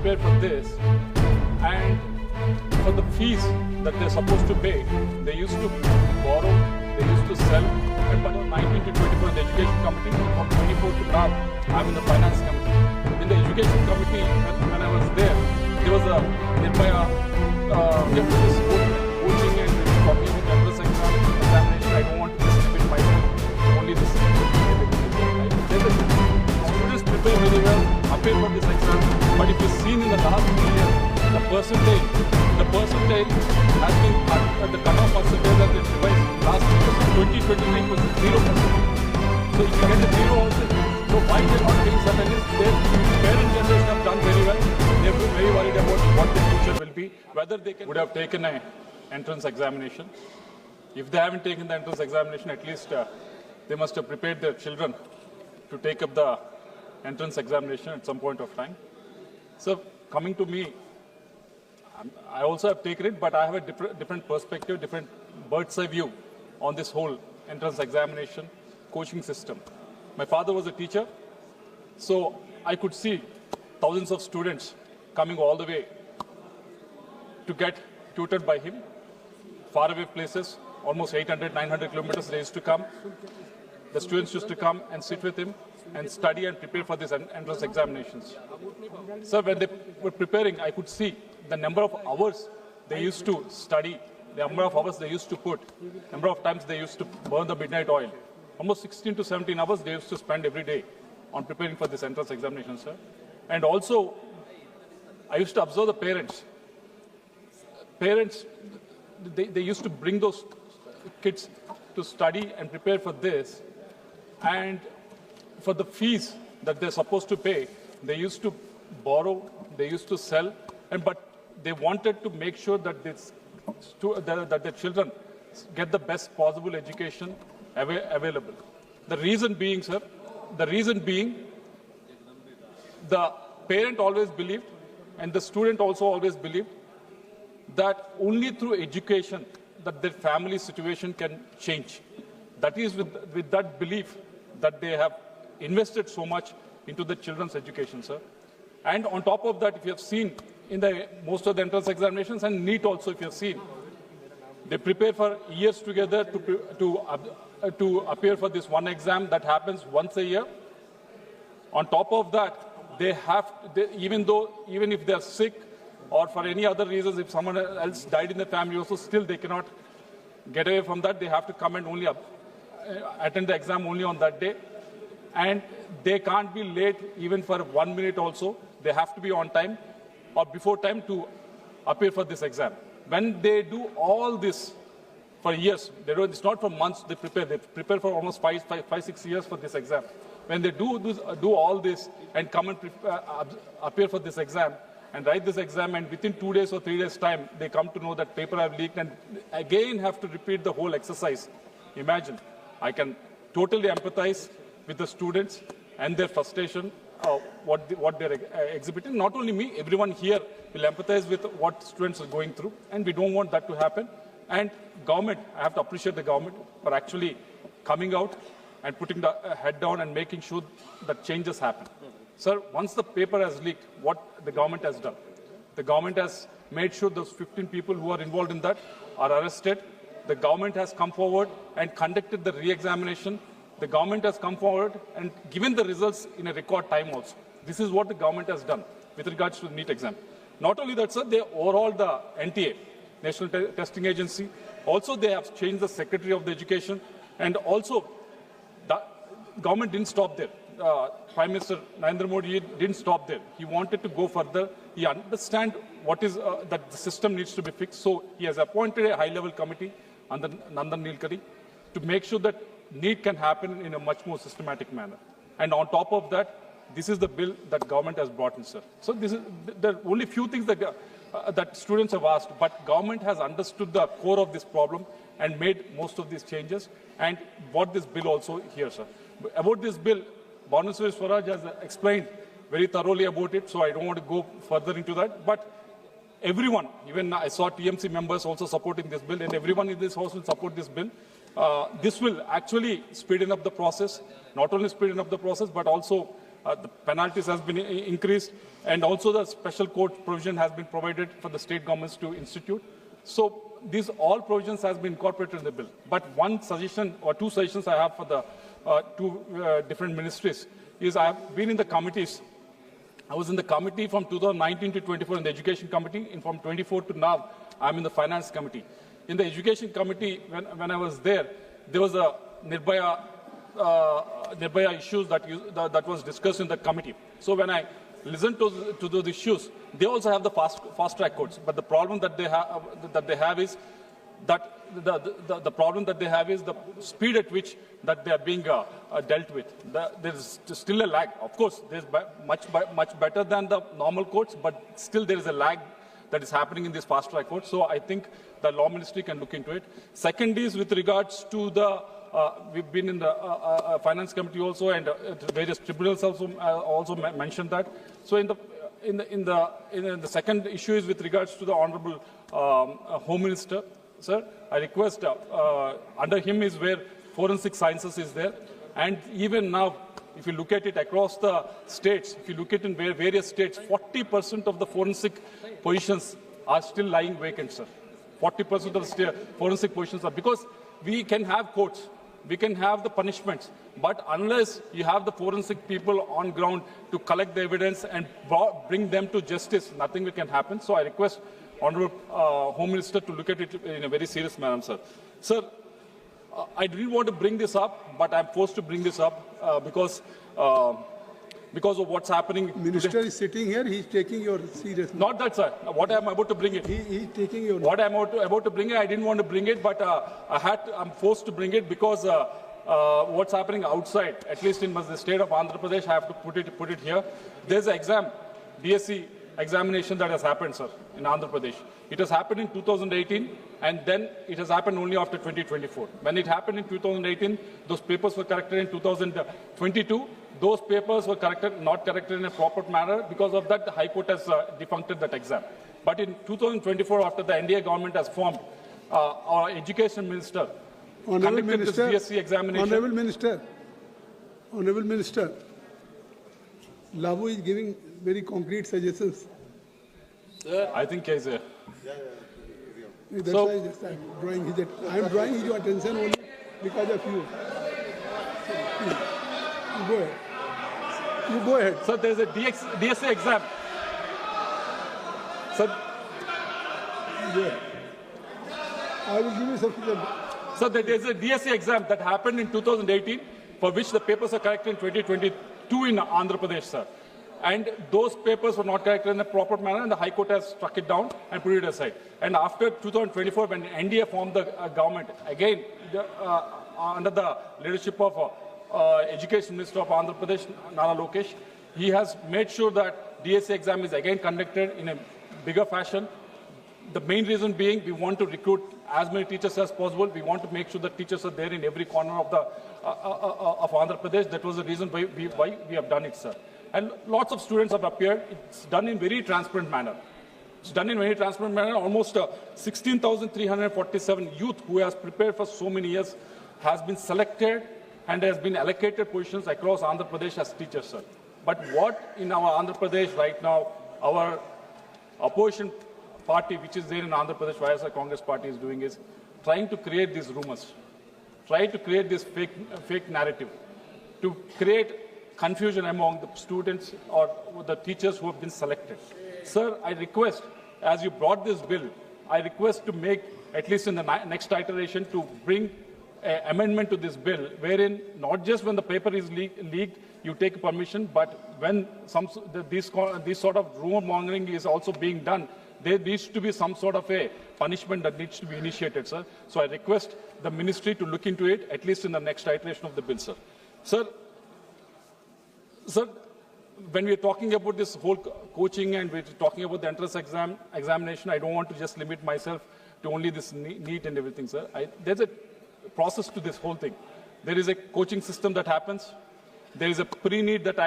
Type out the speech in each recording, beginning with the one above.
prepare for this, and for the fees that they're supposed to pay, they used to borrow, they used to sell, and by 19 to 24 in the education committee, from 24 to now, I'm in the finance committee. In the education committee, when I was there was a this coaching and talking with entrance examination. I don't want to just limit myself only this. Students prepare very well, appear for this exam, but if you've seen in the last 3 years, the percentage has been at the cutoff percentage that they revised last year. 2029 was 0%. So if you get a 0 also, so why they're not getting certain is their parent generation have done very well. They're very worried about what their future will be, whether they would have taken an entrance examination. If they haven't taken the entrance examination, at least they must have prepared their children to take up the entrance examination at some point of time. So coming to me, I also have taken it, but I have a different perspective, different bird's eye view on this whole entrance examination coaching system. My father was a teacher, so I could see thousands of students coming all the way to get tutored by him. Faraway places, almost 800, 900 kilometers they used to come. The students used to come and sit with him and study and prepare for these entrance examinations. So when they were preparing, I could see the number of hours they used to study, the number of hours they used to put, number of times they used to burn the midnight oil. Almost 16 to 17 hours they used to spend every day on preparing for this entrance examination, sir. And also, I used to observe the parents. Parents, they used to bring those kids to study and prepare for this, and for the fees that they're supposed to pay, they used to borrow, they used to sell, but they wanted to make sure that that their children get the best possible education available. The reason being, sir, the parent always believed, and the student also always believed, that only through education that their family situation can change. That is with that belief that they have invested so much into the children's education, sir. And on top of that, if you have seen in most of the entrance examinations and NEET also, if you have seen, they prepare for years together to appear for this one exam that happens once a year. On top of that, even if they are sick or for any other reasons, if someone else died in the family also, still they cannot get away from that. They have to come and only attend the exam only on that day. And they can't be late even for 1 minute also. They have to be on time or before time to appear for this exam. When they do all this for years, it's not for months they prepare for almost 5-6 years for this exam. When they do all this and come and appear for this exam and write this exam, and within 2 days or 3 days time, they come to know that paper have leaked and again have to repeat the whole exercise. Imagine, I can totally empathize with the students and their frustration, what they're exhibiting. Not only me, everyone here will empathize with what students are going through, and we don't want that to happen. And government, I have to appreciate the government for actually coming out and putting the head down and making sure that changes happen. Sir, once the paper has leaked, what the government has done? The government has made sure those 15 people who are involved in that are arrested. The government has come forward and conducted the re-examination. The government has come forward and given the results in a record time also. This is what the government has done with regards to the NEET exam. Not only that, sir, they overhauled the NTA, National Testing Agency. Also, they have changed the Secretary of the Education. And also, the government didn't stop there. Prime Minister Narendra Modi didn't stop there. He wanted to go further. He understands what is that the system needs to be fixed. So he has appointed a high-level committee under Nandan Nilekani to make sure that NEET can happen in a much more systematic manner. And on top of that, this is the bill that government has brought in, sir. So there are only few things that students have asked, but government has understood the core of this problem and made most of these changes and brought this bill also here, sir. About this bill, Bhanushri Swaraj has explained very thoroughly about it, so I don't want to go further into that. But everyone, even I saw TMC members also supporting this bill, and everyone in this house will support this bill. This will actually speeden up the process, not only speeden up the process, but also the penalties has been increased, and also the special court provision has been provided for the state governments to institute. So these all provisions has been incorporated in the bill. But one suggestion or two suggestions I have for the two different ministries is I have been in the committees. I was in the committee from 2019 to 24 in the education committee, and from 24 to now, I'm in the finance committee. In the education committee, when I was there was a Nirbhaya issues that was discussed in the committee. So when I listened to those issues, they also have the fast track courts. But the problem that they have is that the problem that they have is the speed at which that they are being dealt with. There is still a lag. Of course, there's much better than the normal courts, but still there is a lag that is happening in this fast track court. So I think the law ministry can look into it. Second is with regards to the we've been in the finance committee also, and various tribunals also mentioned that. So in the second issue is with regards to the Honourable Home Minister. Sir, I request under him is where forensic sciences is there, and even now, if you look at it across the states, if you look at it in various states, 40% of the forensic positions are still lying vacant, sir. 40% of the forensic positions are, because we can have courts, we can have the punishments, but unless you have the forensic people on ground to collect the evidence and bring them to justice, nothing can happen. So I request Honourable Home Minister to look at it in a very serious manner, sir. Sir, I didn't want to bring this up, but I'm forced to bring this up because of what's happening. Minister is sitting here, he's taking your serious. Not that, sir. What I'm about to bring it. He's taking your. What I'm about to bring it, I didn't want to bring it, but I'm forced to bring it because what's happening outside, at least in the state of Andhra Pradesh, I have to put it here. There's an exam, DSC examination that has happened, sir, in Andhra Pradesh. It has happened in 2018, and then it has happened only after 2024. When it happened in 2018, those papers were corrected in 2022. Those papers were not corrected in a proper manner. Because of that, the High Court has defuncted that exam. But in 2024, after the NDA government has formed, our Education Minister conducted this DSC examination. Honourable Minister, Lavu is giving very concrete suggestions. Sir, I think he's a... That's why I'm drawing your attention only because of you. You go ahead. You go ahead. So there's a DSC exam. Sir, I will give you sufficient. So there is a DSC exam that happened in 2018, for which the papers are corrected in 2022 in Andhra Pradesh, sir. And those papers were not corrected in a proper manner, and the High Court has struck it down and put it aside. And after 2024, when NDA formed the government, again, under the leadership of Education Minister of Andhra Pradesh, Nara Lokesh, he has made sure that DSC exam is again conducted in a bigger fashion. The main reason being, we want to recruit as many teachers as possible. We want to make sure that teachers are there in every corner of the of Andhra Pradesh. That was the reason why we have done it, sir. And lots of students have appeared. It's done in very transparent manner. It's done in very transparent manner. Almost 16,347 youth who has prepared for so many years has been selected and has been allocated positions across Andhra Pradesh as teachers, sir. But what in our Andhra Pradesh right now, our opposition party, which is there in Andhra Pradesh, YSR Congress party is doing is trying to create these rumors, trying to create this fake narrative, to create confusion among the students or the teachers who have been selected. Sir, I request, as you brought this bill, I request to make, at least in the next iteration, to bring an amendment to this bill, wherein not just when the paper is leaked, you take permission, but when this sort of rumor mongering is also being done, there needs to be some sort of a punishment that needs to be initiated, sir. So I request the ministry to look into it, at least in the next iteration of the bill, sir. Sir, when we are talking about this whole coaching and we're talking about the entrance examination, I don't want to just limit myself to only this NEET and everything, sir. There's a process to this whole thing. There is a coaching system that happens. There is a pre-NEET that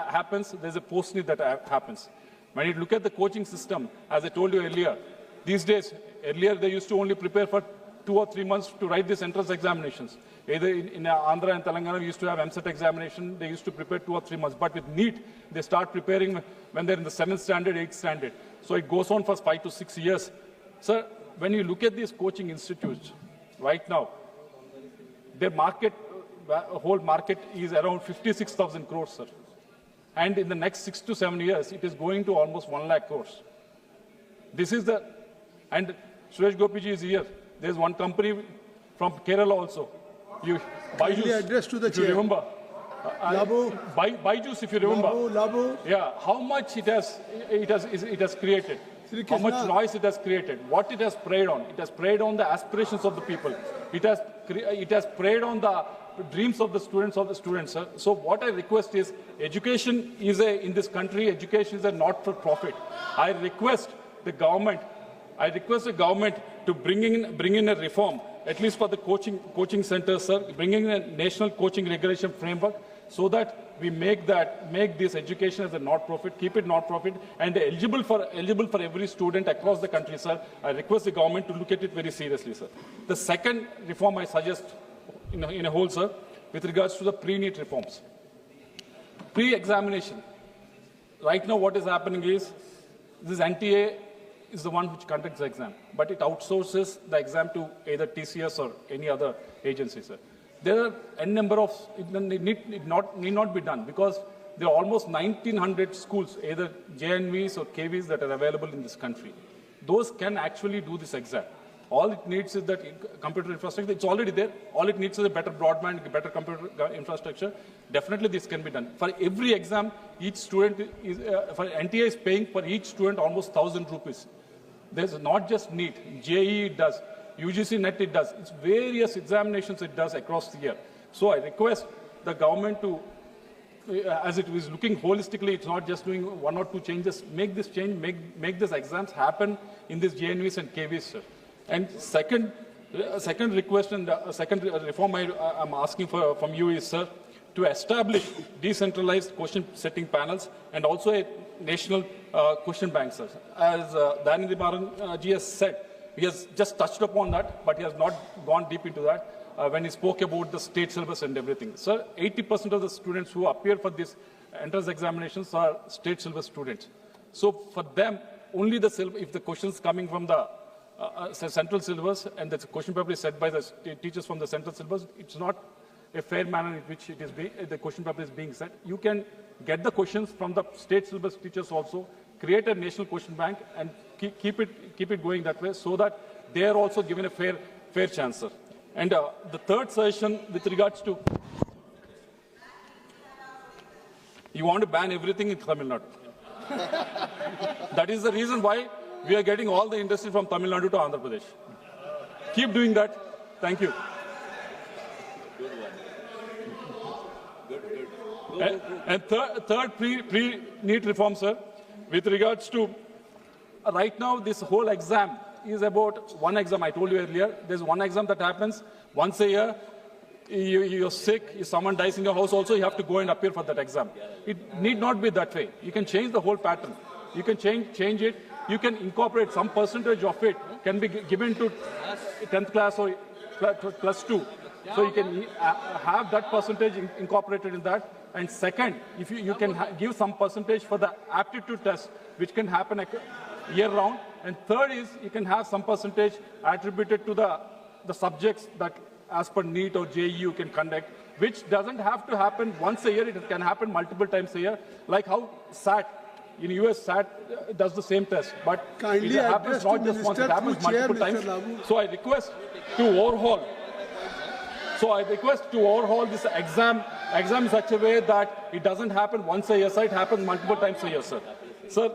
happens. There's a post-NEET that happens. When you look at the coaching system, as I told you earlier, these days, earlier they used to only prepare for 2 or 3 months to write these entrance examinations. Either in Andhra and Telangana, we used to have MSET examination. They used to prepare 2 or 3 months. But with NEET, they start preparing when they're in the 7th standard, 8th standard. So it goes on for 5 to 6 years. Sir, when you look at these coaching institutes right now, their market, whole market is around 56,000 crores, sir. And in the next 6 to 7 years, it is going to almost 1 lakh crores. This is the, and Suresh Gopiji is here. There's one company from Kerala also. Kindly address to the if you chair. remember. Lavu. Byju's, if you remember. Lavu. Yeah, how much it has created. Sri How much Krishna. noise it has created. What it has preyed on. It has preyed on the aspirations of the people. It has preyed on the dreams of the students sir. So what I request is, education is in this country, education is a not-for-profit. I request the government to bring in a reform, at least for the coaching centers, sir, bringing in a national coaching regulation framework so that we make this education as a not-profit, keep it not-profit, and eligible for every student across the country, sir. I request the government to look at it very seriously, sir. The second reform I suggest in a whole, sir, with regards to the pre-NEET reforms. Pre-examination. Right now what is happening is, this NTA is the one which conducts the exam, but it outsources the exam to either TCS or any other agency, sir. There are n number of, it need not be done because there are almost 1,900 schools, either JNVs or KVs that are available in this country. Those can actually do this exam. All it needs is that computer infrastructure. It's already there. All it needs is a better broadband, better computer infrastructure. Definitely this can be done. For every exam, each student is, for NTA is paying for each student almost 1,000 rupees. There's not just NEET, JEE it does, UGC NET it does. It's various examinations it does across the year. So I request the government to, as it is looking holistically, it's not just doing 1 or 2 changes, make this change, make these exams happen in these JNVs and KVs, sir. And second request and second reform I'm asking from you is, sir, to establish decentralized question setting panels and also a national question bank, sir. As Dhanindra Maran ji has said, he has just touched upon that, but he has not gone deep into that when he spoke about the state syllabus and everything. Sir, 80% of the students who appear for these entrance examinations are state syllabus students. So for them, only the syllabus, if the questions coming from the central syllabus and the question paper is set by the teachers from the central syllabus, it's not a fair manner in which the question paper is being set. You can get the questions from the state syllabus teachers also, create a national question bank and keep it going that way so that they are also given a fair chance, sir. And the third suggestion with regards to, you want to ban everything in Tamil Nadu. That is the reason why we are getting all the industry from Tamil Nadu to Andhra Pradesh. Keep doing that. Thank you. And third pre-NEET reform, sir, with regards to, right now this whole exam is about one exam. I told you earlier, there's one exam that happens once a year. You're sick, if someone dies in your house also, you have to go and appear for that exam. It need not be that way. You can change the whole pattern. You can change it. You can incorporate some percentage of it, can be given to 10th class or plus 2. So you can have that percentage incorporated in that. And second, if you can give some percentage for the aptitude test, which can happen year round. And third is you can have some percentage attributed to the subjects that as per NEET or JEE you can conduct, which doesn't have to happen once a year. It can happen multiple times a year, like how SAT. In US, SAT does the same test, but kindly it happens not just once, it happens multiple times. So I request to overhaul. This exam in such a way that it doesn't happen once a year, sir, it happens multiple times a year, sir. Sir,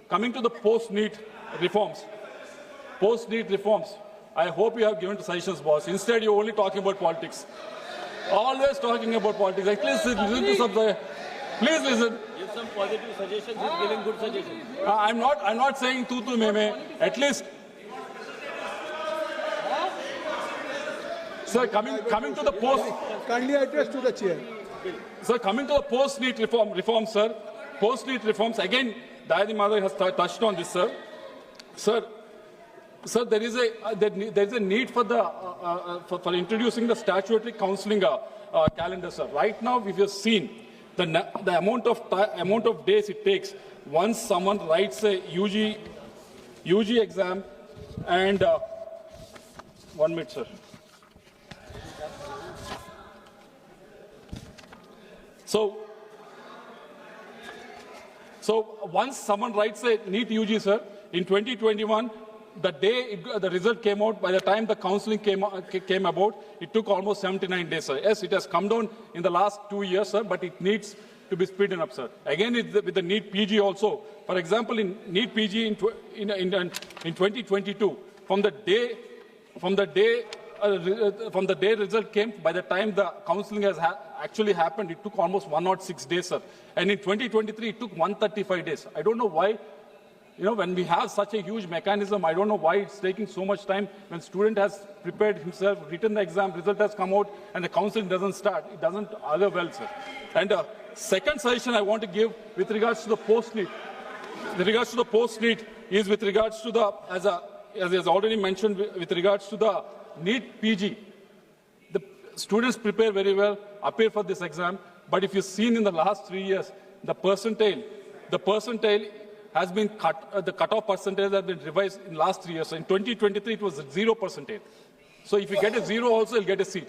coming to the post-NEET reforms. I hope you have given to suggestions, boss. Instead, you're only talking about politics. Always talking about politics. At least listen to something. Please listen. Give some positive suggestions. He's giving good suggestions. I'm not saying tu meme. At least, sir, coming to the post. Kindly address to the chair. Sir, coming to the post-NEET reform, sir. Post-NEET reforms again. Dayani Madhav has touched on this, sir. Sir, Sir, there is a need for the for introducing the statutory counselling calendar, sir. Right now, if you've seen the amount of days it takes once someone writes a UG exam, and 1 minute, sir. So once someone writes a NEET UG, sir, in 2021. The day the result came out, by the time the counselling came about, it took almost 79 days, sir. Yes, it has come down in the last 2 years, sir, but it needs to be speeded up, sir. Again, with the NEET PG also. For example, in NEET PG in 2022, from the day result came, by the time the counselling has actually happened, it took almost 106 days, sir. And in 2023, it took 135 days. I don't know why. You know, when we have such a huge mechanism, I don't know why it's taking so much time. When student has prepared himself, written the exam, result has come out, and the counseling doesn't start, it doesn't other well, sir. And second suggestion I want to give with regards to the post-NEET. With regards to the post-NEET is with regards to the, as is already mentioned, with regards to the NEET PG. The students prepare very well, appear for this exam, but if you've seen in the last 3 years, the percentile has been cut, the cutoff percentage has been revised in last 3 years. So in 2023, it was 0%. So if you get a 0 also, you'll get a seat.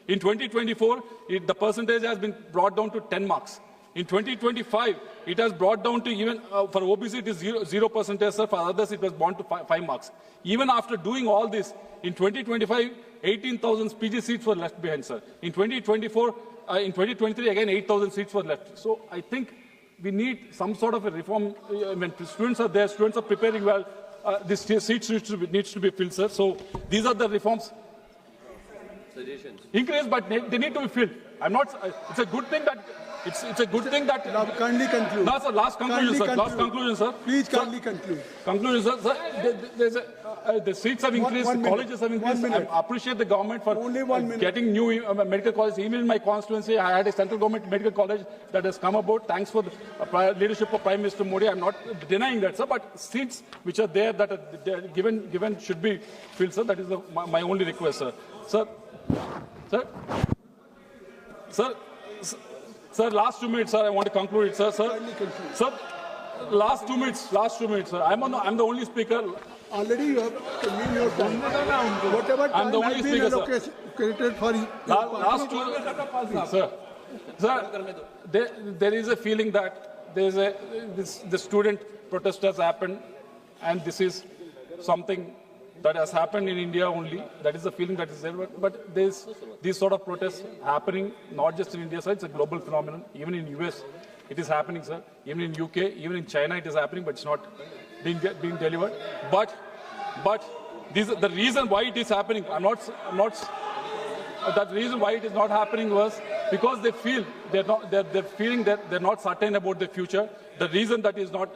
In 2024, the percentage has been brought down to 10 marks. In 2025, it has brought down to even, for OBC it is 0%, sir. For others, it was brought to 5 marks. Even after doing all this, in 2025, 18,000 PG seats were left behind, sir. In 2024, in 2023, again, 8,000 seats were left. So I think we need some sort of a reform. When students are there, students are preparing well, this seats needs to be filled, sir. So these are the reforms. Suggestions. Increase, but they need to be filled. I'm not. It's a good thing that. It's a good thing that. Now, kindly conclude. No, sir. Last conclusion, sir. Last conclusion, sir. Please kindly conclude. Conclusion, sir. There's the seats have increased, the colleges have increased. I appreciate the government for getting new medical colleges. Even in my constituency, I had a central government medical college that has come about. Thanks for the leadership of Prime Minister Modi. I'm not denying that, sir. But seats which are there that are given should be filled, sir. That is my only request, sir. Sir, last 2 minutes, sir. I want to conclude it, sir. Sir, last 2 minutes, sir. I'm the only speaker. Already you have given your time. Whatever time has been allocated for you. Last 2 minutes, sir. There is a feeling that the student protest has happened, and this is something that has happened in India only. That is the feeling that is there. But there's these sort of protests happening not just in India, sir. It's a global phenomenon. Even in US, it is happening, sir. Even in UK, even in China, it is happening, but it's not being delivered. But the reason why it is happening, that reason why it is not happening was because they feel they're feeling that they're not certain about the future. The reason that is not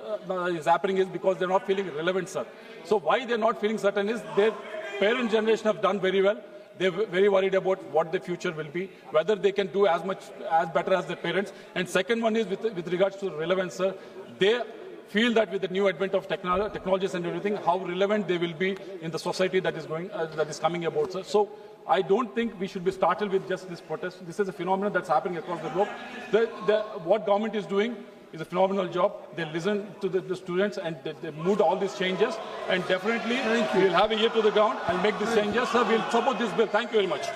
is happening is because they're not feeling relevant, sir. So why they're not feeling certain is their parent generation have done very well. They're very worried about what the future will be, whether they can do as better as their parents. And second one is with regards to relevance, sir. They feel that with the new advent of technologies and everything, how relevant they will be in the society that is coming about, sir. So I don't think we should be startled with just this protest. This is a phenomenon that's happening across the globe. What government is doing is a phenomenal job. They listen to the students and they moved all these changes. And definitely we'll have a ear to the ground and make these changes. Sir, we'll support this bill. Thank you very much.